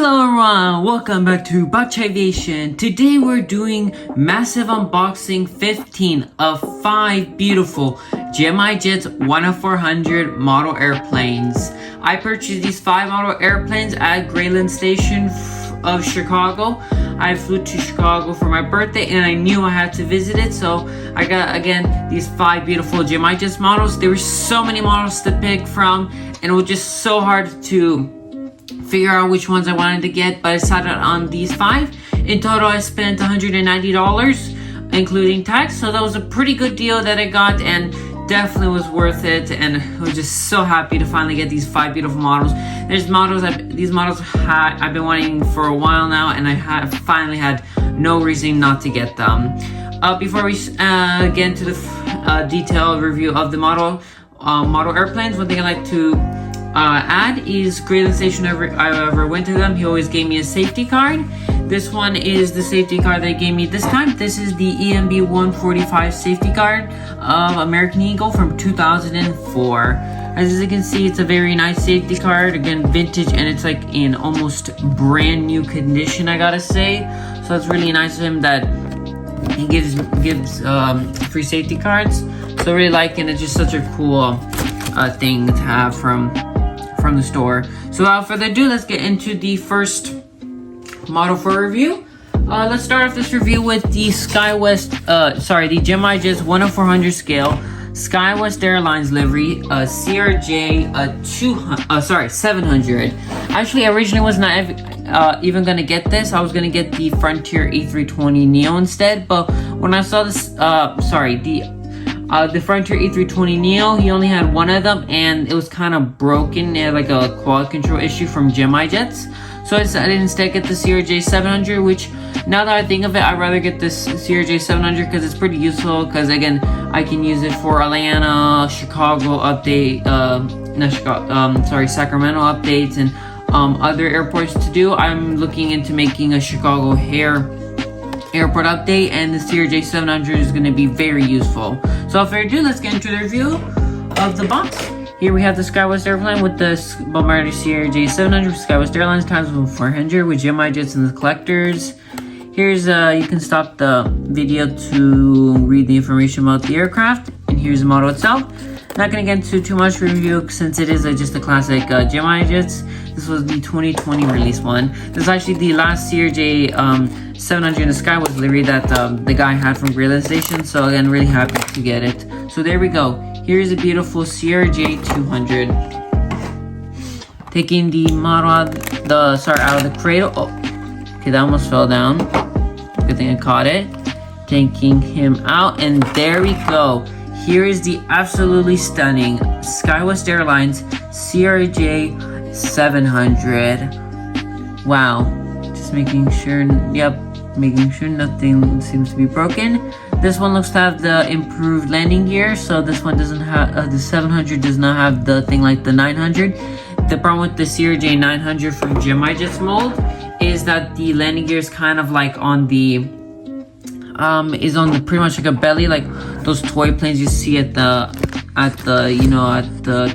Hello everyone, welcome back to Botchivation. Today we're doing massive unboxing 15 of 5 beautiful Gemini Jets 10400 model airplanes. I purchased these 5 model airplanes at Grayland Station of Chicago. I flew to Chicago for my birthday and I knew I had to visit it, so I got again these 5 beautiful Gemini Jets models. There were so many models to pick from and it was just so hard to figure out which ones I wanted to get, but I decided on these 5. In total I spent $190 including tax, so that was a pretty good deal that I got and definitely was worth it, and I was just so happy to finally get these 5 beautiful models. These models I've been wanting for a while now, and I have finally had no reason not to get them. Before we get into the detailed review of the model airplanes, one thing I like to add is Grayland Station. I ever went to them, he always gave me a safety card. This one is the safety card they gave me this time. This is the EMB 145 safety card of American Eagle from 2004. As you can see, it's a very nice safety card, again vintage, and it's like in almost brand new condition, I gotta say. So it's really nice of him that he gives free safety cards. So I really like it, and it's just such a cool thing to have from the store. So without further ado, let's get into the first model for review. Let's start off this review with the the Gemini Jets 10400 scale SkyWest Airlines livery, CRJ 700. Actually, I originally was not even gonna get this. I was gonna get the Frontier A320 Neo instead, but when I saw this, the Frontier A320 Neo, he only had one of them and it was kind of broken. It had like a quality control issue from Gemini Jets. So I decided instead get the CRJ 700, which now that I think of it, I'd rather get this CRJ 700 because it's pretty useful, because again, I can use it for Atlanta, Chicago update, Sacramento updates and other airports to do. I'm looking into making a Chicago airport update, and the CRJ 700 is going to be very useful. So without further ado, let's get into the review of the box. Here we have the SkyWest airplane with the Bombardier CRJ 700 with SkyWest Airlines times 400 with Gemini Jets and the collectors. Here's you can stop the video to read the information about the aircraft, and here's the model itself. Not going to get into too much review since it is just a classic Gemini Jets. This was the 2020 release one. This is actually the last CRJ 700 in the SkyWest livery that the guy had from Grayland Station. So again, really happy to get it. So there we go. Here's a beautiful CRJ 200. Taking the model out of the cradle. Oh, okay, that almost fell down. Good thing I caught it. Taking him out, and there we go. Here is the absolutely stunning SkyWest Airlines CRJ 700. Wow. Just making sure, making sure nothing seems to be broken. This one looks to have the improved landing gear, so this one doesn't have, the 700 does not have the thing like the 900. The problem with the CRJ 900 from Gemini Jets mold is that the landing gear is kind of like on the pretty much like a belly, like those toy planes you see at the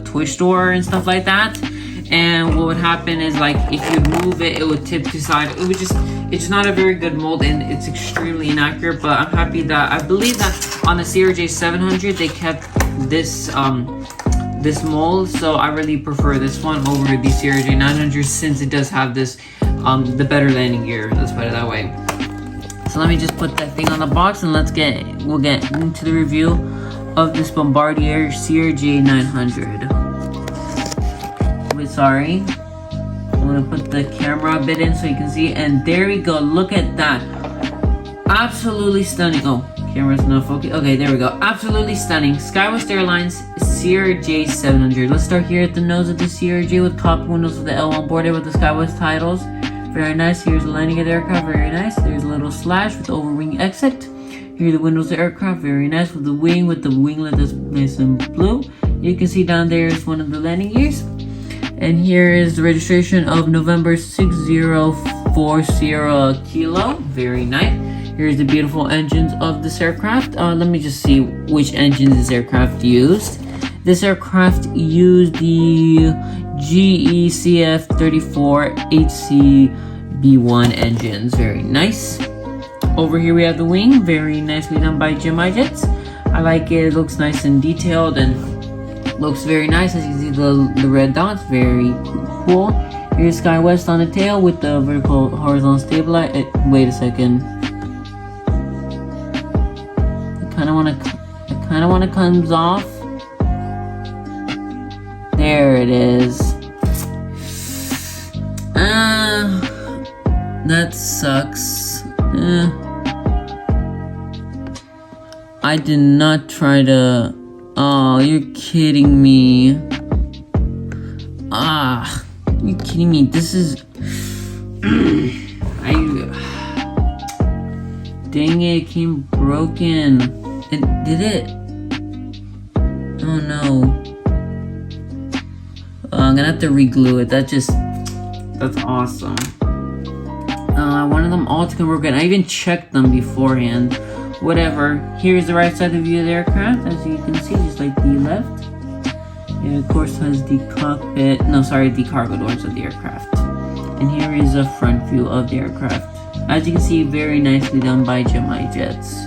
toy store and stuff like that. And what would happen is, like, if you move it, it would tip to side. It's not a very good mold and it's extremely inaccurate, but I'm happy that I believe that on the CRJ 700 they kept this this mold, so I really prefer this one over the CRJ 900 since it does have this the better landing gear. Let's put it that way. So let me just put that thing on the box and we'll get into the review of this Bombardier CRJ 900. Sorry, I'm gonna put the camera a bit in so you can see, and there we go. Look at that, absolutely stunning. Oh, camera's not focused. Okay, there we go. Absolutely stunning SkyWest Airlines CRJ 700. Let's start here at the nose of the CRJ with top windows with the L1 border with the SkyWest titles. Very nice. Here's the landing of the aircraft. Very nice. There's a little slash with the overwing exit. Here are the windows of the aircraft. Very nice with the winglet that's nice and blue. You can see down there is one of the landing gears. And here is the registration of November 6040 Kilo. Very nice. Here's the beautiful engines of this aircraft. Let me just see which engines this aircraft used. This aircraft used the GECF34 HCB1 engines. Very nice. Over here we have the wing. Very nicely done by Gemini Jets. I like it. It looks nice and detailed and looks very nice. As you can see the red dots. Very cool. Here's SkyWest on the tail with the vertical horizontal stabilizer. Wait a second. It kind of want to comes off. There it is. That sucks. I did not try to. Oh, you're kidding me. You're kidding me. This is. Dang it, it came broken. Did it? Oh no. I'm gonna have to reglue it. That's awesome. I wanted them all to come broken. I even checked them beforehand. Whatever. Here's the right side of the view of the aircraft, as you can see, just like the left. It of course has the cockpit, the cargo doors of the aircraft. And here is a front view of the aircraft. As you can see, very nicely done by Gemini Jets.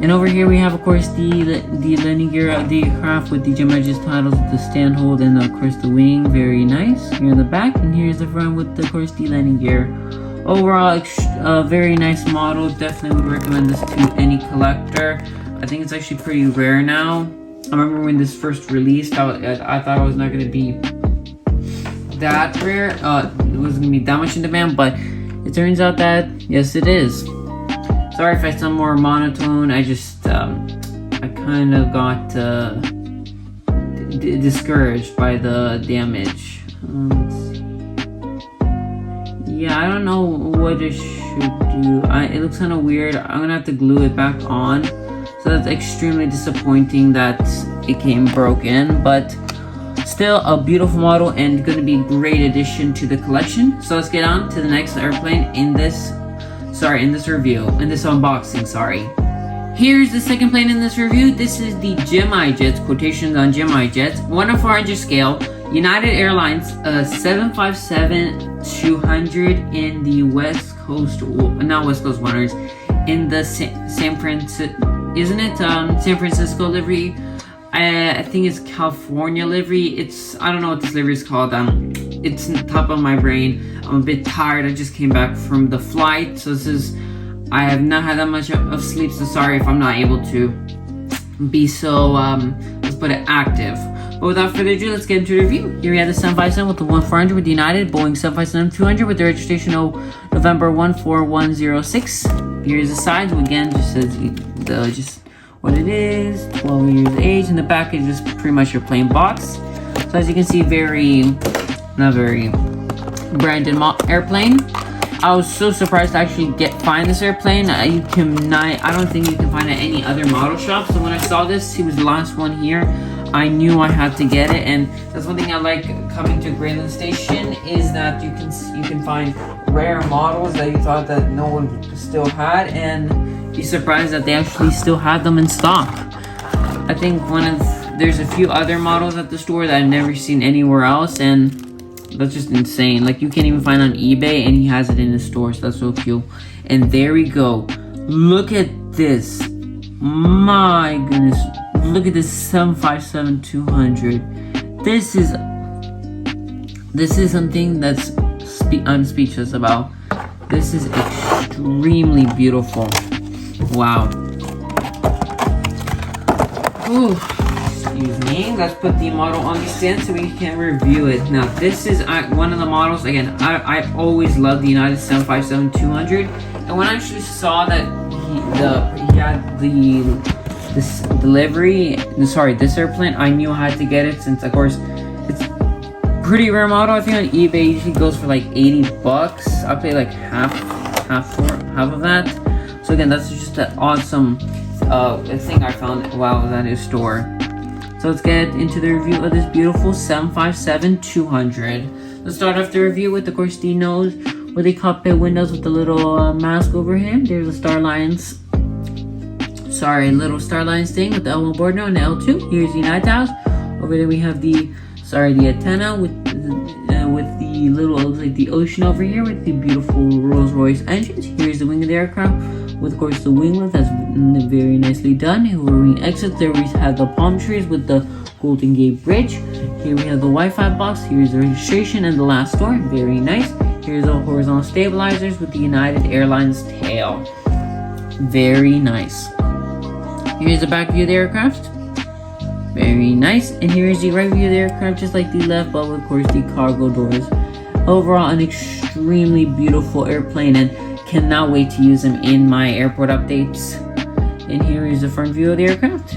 And over here we have, of course, the landing gear of the aircraft with the Gemini Jets titles, the stand hold, and of course the wing. Very nice. Here in the back, and here's the front with, of course, the landing gear. Overall, very nice model. Definitely would recommend this to any collector. I think it's actually pretty rare now. I remember when this first released, I thought it was not going to be that rare. It wasn't going to be that much in demand, but it turns out that, yes, it is. Sorry if I sound more monotone. I just, I kind of got discouraged by the damage. Let's see. Yeah, I don't know what it should do. It looks kind of weird. I'm gonna have to glue it back on. So that's extremely disappointing that it came broken, but still a beautiful model and gonna be a great addition to the collection. So let's get on to the next airplane in this unboxing, Here's the second plane in this review. This is the Gemini Jets, quotations on Gemini Jets, 1/400 scale, United Airlines, 757-200 in the West Coast, not West Coast Waters, in the San Francisco livery. I think it's California livery. I don't know what this livery is called. It's on top of my brain. I'm a bit tired. I just came back from the flight, so I have not had that much of sleep, so sorry if I'm not able to be so, let's put it, active. But without further ado, let's get into the review. Here we have the 757 with the 1/400 with United, Boeing 757-200 with the registration of November 14106. Here's the sides. Again, just says just what it is, 12 years of age. In the back is just pretty much your plain box. So as you can see, not very branded airplane. I was so surprised to actually find this airplane. I don't think you can find it at any other model shop. So when I saw this, he was the last one here. I knew I had to get it, and that's one thing I like coming to Grayland Station is that you can find rare models that you thought that no one still had, and be surprised that they actually still have them in stock. I think there's a few other models at the store that I've never seen anywhere else, and that's just insane. Like, you can't even find on eBay, and he has it in his store, so that's so cool. And there we go. Look at this. My goodness. Look at this 757-200. This is something that's I'm speechless about. This is extremely beautiful. Wow. Ooh. Excuse me. Let's put the model on the stand so we can review it. Now, this is one of the models. Again, I always loved the United 757-200, and when I actually saw that he had this airplane, I knew I had to get it, since of course it's pretty rare model. I think on eBay it usually goes for like $80. I'll pay like half of that. So again, that's just an awesome thing I found while I was at his store. So let's get into the review of this beautiful 757-200. Let's start off the review with, of course, the nose with the cockpit windows with the little mask over him. There's the little Star Lines thing with the L1 board now and the L2. Here's the United House. Over there we have the sorry, the antenna with the little, looks like the ocean over here with the beautiful Rolls Royce engines. Here's the wing of the aircraft with, of course, the winglet that's very nicely done. Here where we exit, there we have the palm trees with the Golden Gate Bridge. Here we have the Wi-Fi box. Here's the registration and the last door. Very nice. Here's the horizontal stabilizers with the United Airlines tail. Very nice. Here's the back view of the aircraft. Very nice. And here's the right view of the aircraft, just like the left, but with, of course, the cargo doors. Overall, an extremely beautiful airplane, and cannot wait to use them in my airport updates. And here is the front view of the aircraft.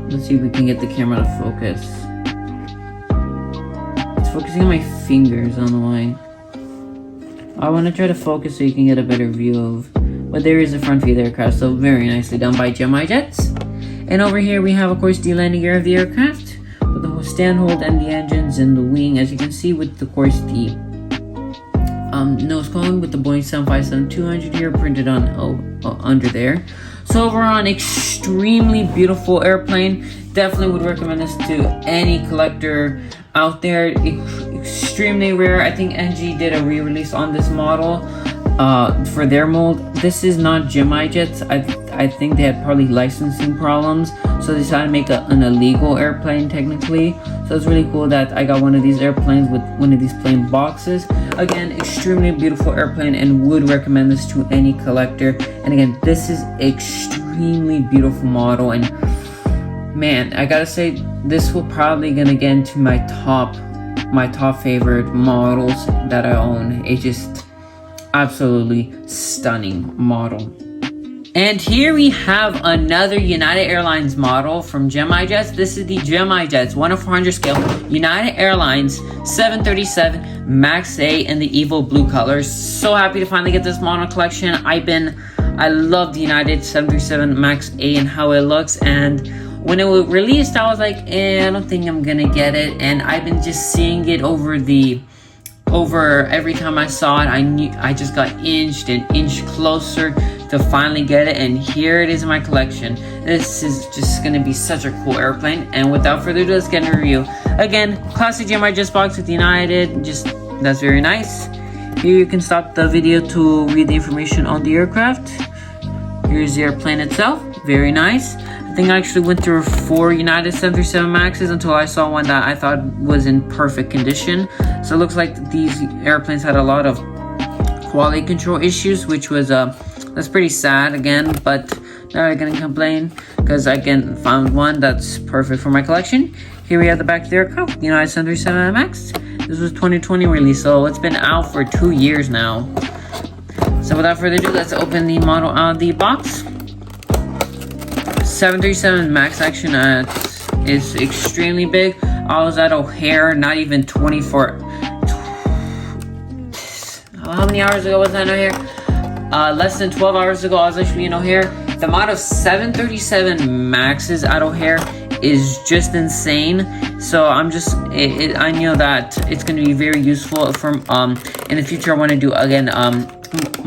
Let's see if we can get the camera to focus. It's focusing on my fingers on the way. I want to try to focus so you can get a better view of. But there is the front view of the aircraft, so very nicely done by Gemini Jets. And over here we have, of course, the landing gear of the aircraft with the stand hold and the engines and the wing, as you can see, with, of course, the nose cone with the Boeing 757-200 here printed on under there. So overall, an extremely beautiful airplane. Definitely would recommend this to any collector out there. Extremely rare. I think NG did a re-release on this model for their mold. This is not Gemini Jets. I think they had probably licensing problems, so they decided to make an illegal airplane technically. So it's really cool that I got one of these airplanes with one of these plain boxes. Again, extremely beautiful airplane, and would recommend this to any collector. And again, this is extremely beautiful model, and man, I gotta say, this will probably gonna get into my top favorite models that I own. It's just absolutely stunning model. And here we have another United Airlines model from Gemini Jets. This is the Gemini Jets 1/400 scale United Airlines 737 MAX 8 in the Evo blue colors. So happy to finally get this model collection. I love the United 737 MAX 8 and how it looks, and when it was released, I was like, I don't think I'm gonna get it. And I've been just seeing it over every time I saw it. I just got inched closer to finally get it, and here it is in my collection. This is just gonna be such a cool airplane. And without further ado, let's get into a review. Again, classic Gemini Jets box with United. That's very nice. Here you can stop the video to read the information on the aircraft. Here's the airplane itself. Very nice. I think I actually went through 4 United 737 Maxes until I saw one that I thought was in perfect condition. So it looks like these airplanes had a lot of quality control issues, which was that's pretty sad again, but not gonna complain because I again found one that's perfect for my collection. Here we have the back of the aircraft, United 737 MAX. This was 2020 release, so it's been out for 2 years now. So without further ado, let's open the model out of the box. 737 MAX action is extremely big. I was at O'Hare, not even 24. How many hours ago was I in O'Hare? Less than 12 hours ago, I was actually in O'Hare. The amount of 737 Maxes at O'Hare is just insane. So I know that it's going to be very useful from in the future. I want to do again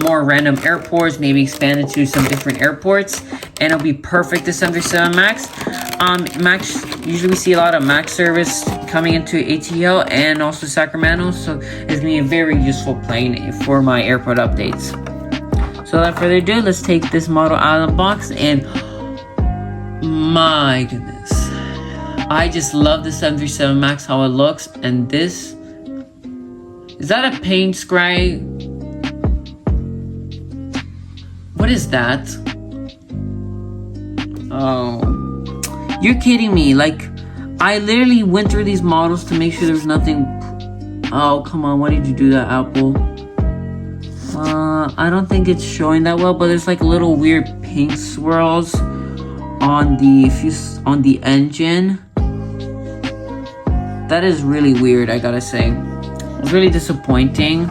more random airports, maybe expand it to some different airports, and it'll be perfect. The 737 Max. Max, usually we see a lot of Max service coming into ATL and also Sacramento, so it's gonna be a very useful plane for my airport updates. So without further ado, let's take this model out of the box, and my goodness, I just love the 737 Max, how it looks. And this, is that a paint spray? What is that? Oh, you're kidding me. Like, I literally went through these models to make sure there was nothing. Oh, come on, why did you do that, Apple? I don't think it's showing that well, but there's like little weird pink swirls on the engine. That is really weird, I gotta say. It was really disappointing.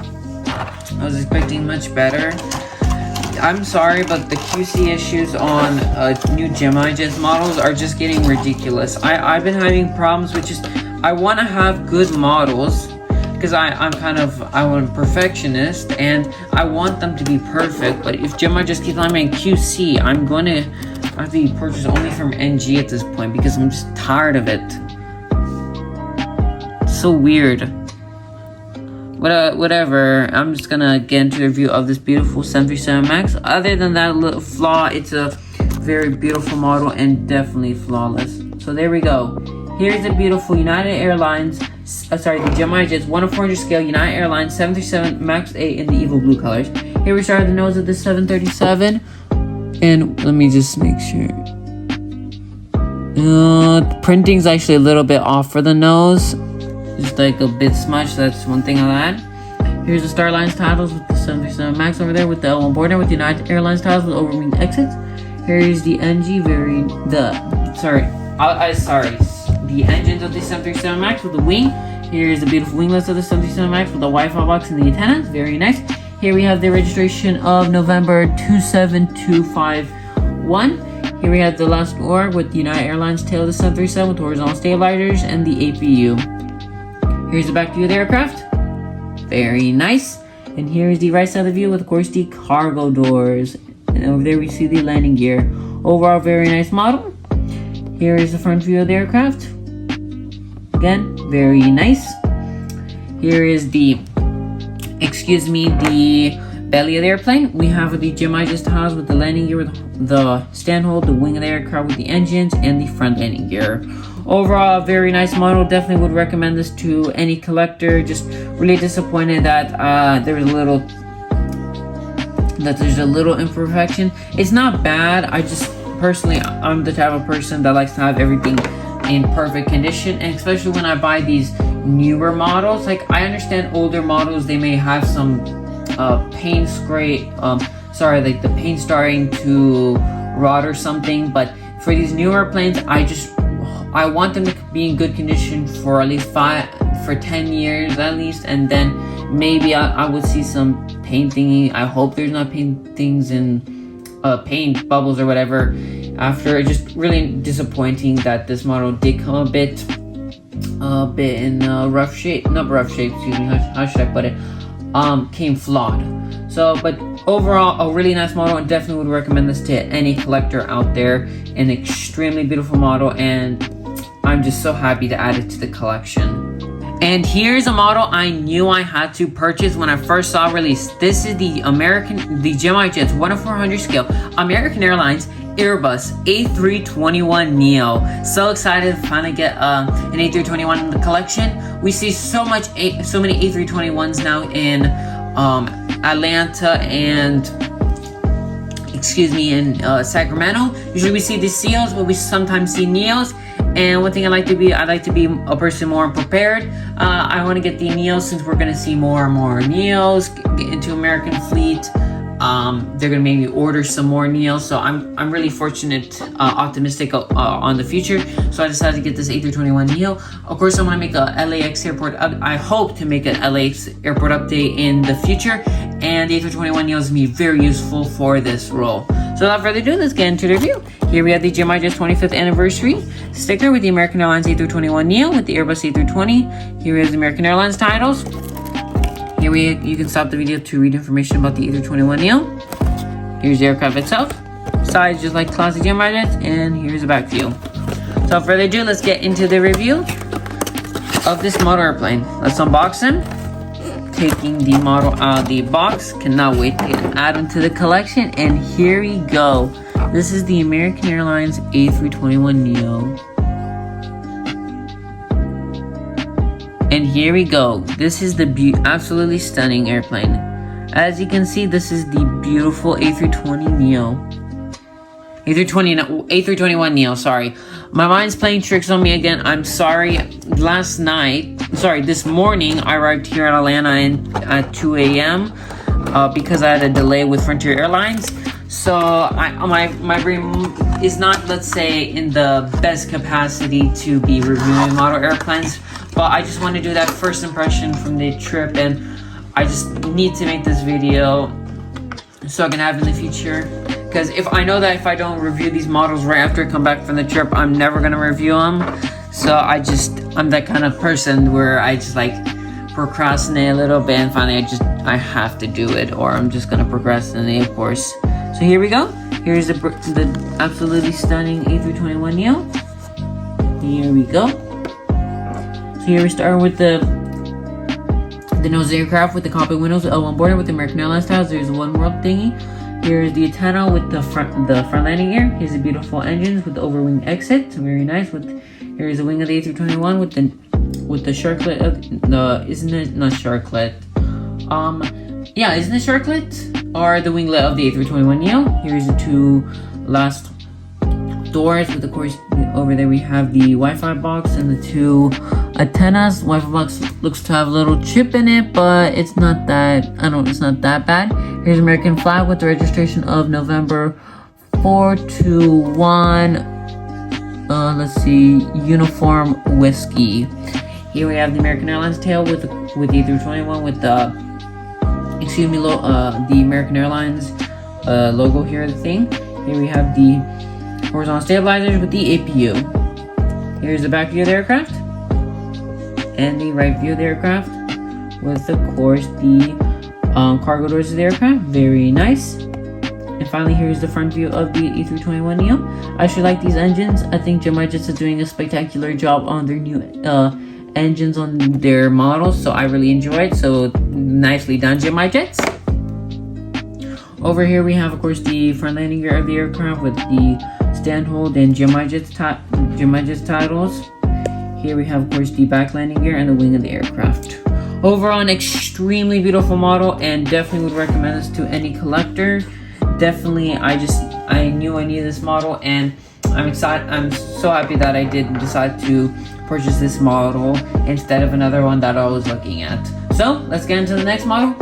I was expecting much better. I'm sorry, but the QC issues on new Gemini Jets models are just getting ridiculous. I've been having problems with just, I want to have good models because I'm a perfectionist and I want them to be perfect. But if Gemini just keeps on me in QC, I'm going to have to purchase only from NG at this point because I'm just tired of it. So weird. Whatever. I'm just gonna get into a review of this beautiful 737 MAX. Other than that little flaw, it's a very beautiful model and definitely flawless. So there we go. Here's the beautiful United Airlines, the Gemini Jets 1/400 scale United Airlines 737 MAX 8 in the Evil Blue colors. Here we start at the nose of the 737. And let me just make sure. The printing's actually a little bit off for the nose. Just like a bit smudged, that's one thing I'll add. Here's the Starlines titles with the 737 MAX over there with the L1 border with the United Airlines titles with overwing exits. Here's the NG the engines of the 737 MAX with the wing. Here's the beautiful winglets of the 737 MAX with the Wi-Fi box and the antennas. Very nice. Here we have the registration of November 27251. Here we have the last org with the United Airlines tail of the 737 with horizontal stabilizers and the APU. Here's the back view of the aircraft. Very nice. And here is the right side of the view with, of course, the cargo doors. And over there we see the landing gear. Overall, very nice model. Here is the front view of the aircraft. Again, very nice. Here is the belly of the airplane. We have the Gemini Jets tiles with the landing gear, with the stand hold, the wing of the aircraft with the engines, and the front landing gear. Overall, very nice model. Definitely would recommend this to any collector. Just really disappointed that there's a little imperfection. It's not bad. I just personally, I'm the type of person that likes to have everything in perfect condition, and especially when I buy these newer models. Like, I understand older models, they may have some paint like the paint starting to rot or something, but for these newer planes, I want them to be in good condition for at least 10 years at least, and then maybe I would see some painting. I hope there's not paintings and paint bubbles or whatever after. It's just really disappointing that this model did come a bit in rough shape, excuse me, how should I put it, came flawed. So, but overall, a really nice model, and definitely would recommend this to any collector out there. An extremely beautiful model, and I'm just so happy to add it to the collection. And here's a model I knew I had to purchase when I first saw it released. This is the Gemini Jets 1/400 scale American Airlines Airbus A321neo. So excited to finally get an A321 in the collection. We see so many A321s now in Atlanta and Sacramento. Usually we see the CEOs, but we sometimes see NEOs. And one thing I like to be a person more prepared. I want to get the NEOs since we're going to see more and more NEOs get into American fleet. They're going to make me order some more NEOs. So I'm really fortunate, optimistic on the future. So I decided to get this A321neo. Of course, I want to make a LAX airport. I hope to make an LAX airport update in the future. And the A321neo is going to be very useful for this role. So without further ado, let's get into the review. Here we have the Gemini Jets 25th anniversary sticker with the American Airlines A321neo with the Airbus A320. Here is the American Airlines titles. Here you can stop the video to read information about the A321neo. Here's the aircraft itself. Size just like classic Gemini Jets, and here's the back view. So without further ado, let's get into the review of this model airplane. Let's unbox him. Taking the model out of the box. Cannot wait to add him to the collection. And here we go. This is the American Airlines A321neo. And here we go. This is the absolutely stunning airplane. As you can see, this is the beautiful A321neo, sorry. My mind's playing tricks on me again. I'm sorry. This morning, I arrived here in Atlanta at 2 a.m. Because I had a delay with Frontier Airlines. So my brain is not, let's say, in the best capacity to be reviewing model airplanes. But I just want to do that first impression from the trip, and I just need to make this video so I can have it in the future. Because if I don't review these models right after I come back from the trip, I'm never gonna review them. So I'm that kind of person where I just like procrastinate a little bit, and finally I have to do it, or I'm just gonna procrastinate, of course. So here we go. Here's the absolutely stunning A321neo. Here we go. So here we start with the nose of the aircraft with the cockpit windows, L1 border with the American Airlines tiles. There's a one world thingy. Here's the antenna with the front landing gear. Here's the beautiful engines with the overwing exit. Very nice. Here's the wing of the A321 with the sharklet. Isn't it not sharklet? Yeah, isn't it sharklet or the winglet of the A321neo? Here's the two last doors with, of course, over there we have the Wi-Fi box and the two antennas. Wi-Fi box looks to have a little chip in it, but it's not that bad. Here's American flag with the registration of November 421. Let's see, uniform whiskey. Here we have the American Airlines tail with the A321 with the the American Airlines logo here, the thing. Here we have the horizontal stabilizers with the APU. Here's the back view of the aircraft and the right view of the aircraft with, of course, the cargo doors of the aircraft. Very nice. And finally, here's the front view of the A321neo. I actually like these engines. I think Gemini Jets is doing a spectacular job on their new engines on their models, so I really enjoy it. So nicely done, Gemini Jets. Over here we have, of course, the front landing gear of the aircraft with the stand hold and Gemini Jets titles. Here we have, of course, the back landing gear and the wing of the aircraft. Overall, an extremely beautiful model, and definitely would recommend this to any collector. Definitely, I knew I needed this model, and I'm excited. I'm so happy that I did decide to purchase this model instead of another one that I was looking at. So let's get into the next model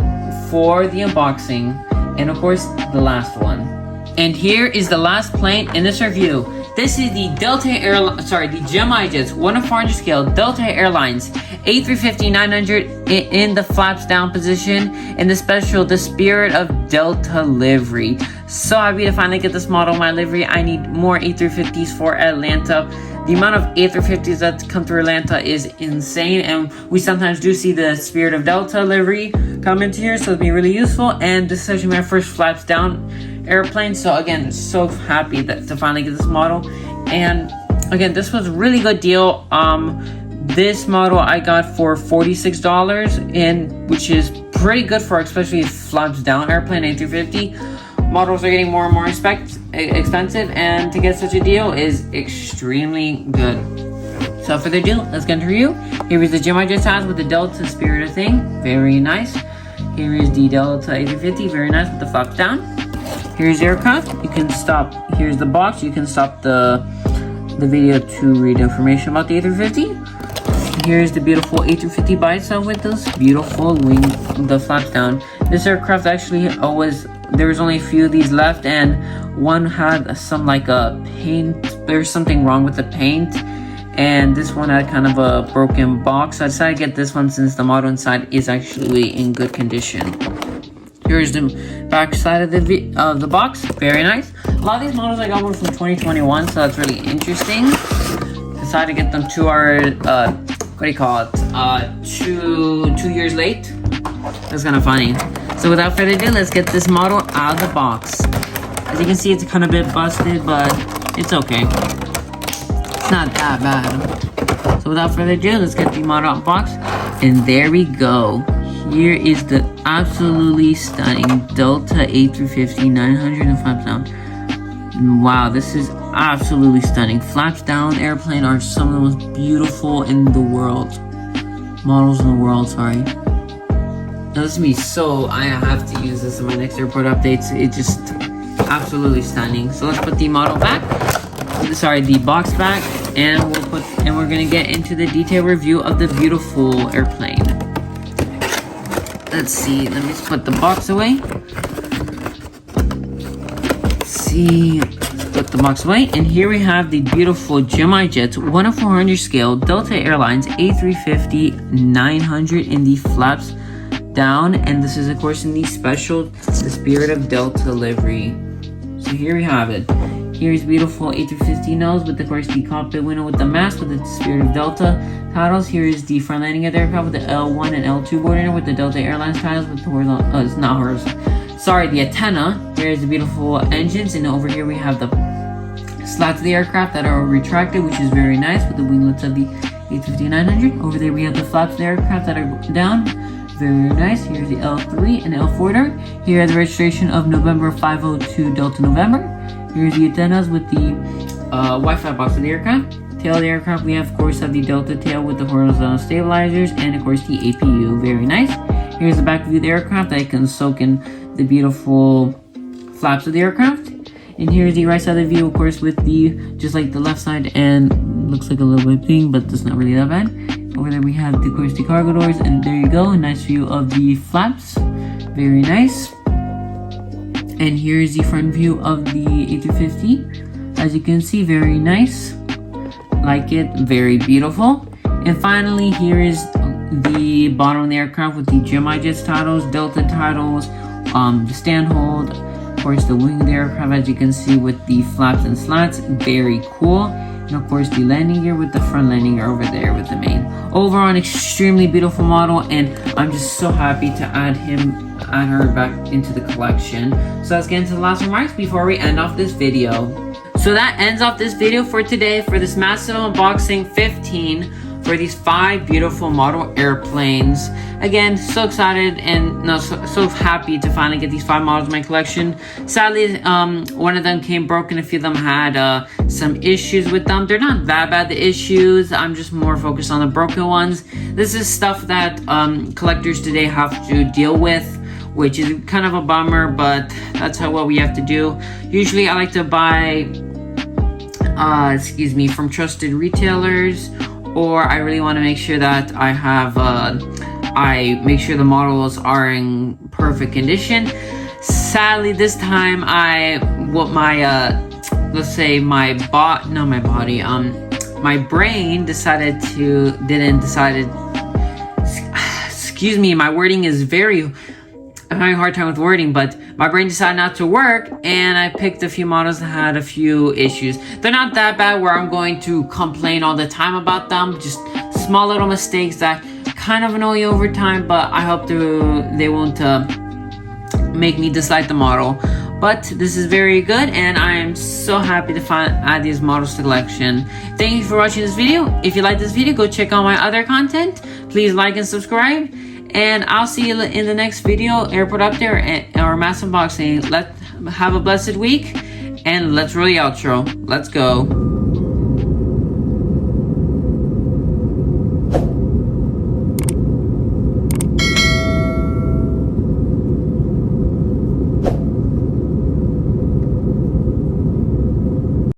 for the unboxing, and of course the last one. And here is the last plane in this review. This is the the Gemini Jets 1/400 scale Delta Airlines A350-900 in the flaps down position in the special The Spirit of Delta livery. So happy to finally get this model in my livery. I need more A350s for Atlanta. The amount of A350s that come through Atlanta is insane, and we sometimes do see the Spirit of Delta livery come into here, so it'll be really useful. And this is actually my first flaps down airplane, so again, so happy to finally get this model. And again, this was a really good deal. This model I got for $46, and which is pretty good for especially a flaps down airplane. A350 models are getting more and more expensive, and to get such a deal is extremely good. So without further ado, let's get into review. Here is the Gemini Jets house with the Delta Spirit of thing, very nice. Here is the Delta A350, very nice with the flaps down. Here's the aircraft. You can stop. Here's the box. You can stop the video to read information about the A350. Here's the beautiful A350 by itself with this beautiful wing, the flaps down. This aircraft actually there was only a few of these left, and one had some like a paint. There's something wrong with the paint, and this one had kind of a broken box. So I decided to get this one since the model inside is actually in good condition. Here's the back side of the box. Very nice. A lot of these models I got were from 2021, so that's really interesting. Decided to get them to our what do you call it? 2 years late. That's kind of funny. So without further ado, let's get this model out of the box. As you can see, it's kind of a bit busted, but it's okay. It's not that bad. So without further ado, let's get the model out of the box. And there we go. Here is the absolutely stunning Delta A350-900 and flaps down. Wow, this is absolutely stunning. Flaps down airplane are some of the most beautiful in the world. Models in the world, sorry. Now this is me, so I have to use this in my next airport updates. It's just absolutely stunning. So let's put the model back. Sorry, the box back, and we're gonna get into the detailed review of the beautiful airplane. Let's see, let me just put the box away. Let's see, let's put the box away. And here we have the beautiful Gemini Jets 1/400 scale Delta Airlines A350-900 in the flaps down. And this is, of course, in the special The Spirit of Delta livery. So here we have it. Here's beautiful A350 nose with, of course, the cockpit window with the mast with the Spirit of Delta titles. Here is the front landing of the aircraft with the L1 and L2 border with the Delta Airlines titles with the horizontal. It's not horizontal. Sorry, the antenna. Here's the beautiful engines, and over here we have the slats of the aircraft that are retracted, which is very nice with the winglets of the A350-900. Over there we have the flaps of the aircraft that are down. Very nice. Here's the L3 and L4 dart. Here is the registration of November 502 Delta November. Here's the antennas with the Wi-Fi box of the aircraft. Tail of the aircraft, we of course have the Delta tail with the horizontal stabilizers and of course the APU. Very nice. Here's the back view of the aircraft that can soak in the beautiful flaps of the aircraft. And here's the right side of the view, of course, with the just like the left side, and looks like a little bit pink, but that's not really that bad. Over there we have, of course, the cargo doors, and there you go, a nice view of the flaps. Very nice. And here's the front view of the A350. As you can see, very nice. Like it, very beautiful. And finally, here is the bottom of the aircraft with the Gemini Jets titles, Delta titles, the stand hold, of course the wing of the aircraft, as you can see, with the flaps and slats. Very cool. And of course the landing gear with the front landing gear over there with the main. Overall, an extremely beautiful model, and I'm just so happy to add her back into the collection. So let's get into the last remarks before we end off this video. So that ends off this video for today for this massive unboxing 15 for these 5 beautiful model airplanes. Again, so excited and so happy to finally get these 5 models in my collection. Sadly, one of them came broken. A few of them had some issues with them. They're not that bad, the issues. I'm just more focused on the broken ones. This is stuff that collectors today have to deal with, which is kind of a bummer, but that's what we have to do. Usually I like to buy from trusted retailers, or I really want to make sure that I have I make sure the models are in perfect condition. Sadly, this time my brain decided to my wording is I'm having a hard time with wording, but my brain decided not to work, and I picked a few models that had a few issues. They're not that bad where I'm going to complain all the time about them, just small little mistakes that kind of annoy you over time, but I hope they won't make me dislike the model. But this is very good, and I am so happy to add these models to the collection. Thank you for watching this video. If you like this video, go check out my other content. Please like and subscribe. And I'll see you in the next video, airport update or mass unboxing. Have a blessed week, and let's roll the outro. Let's go.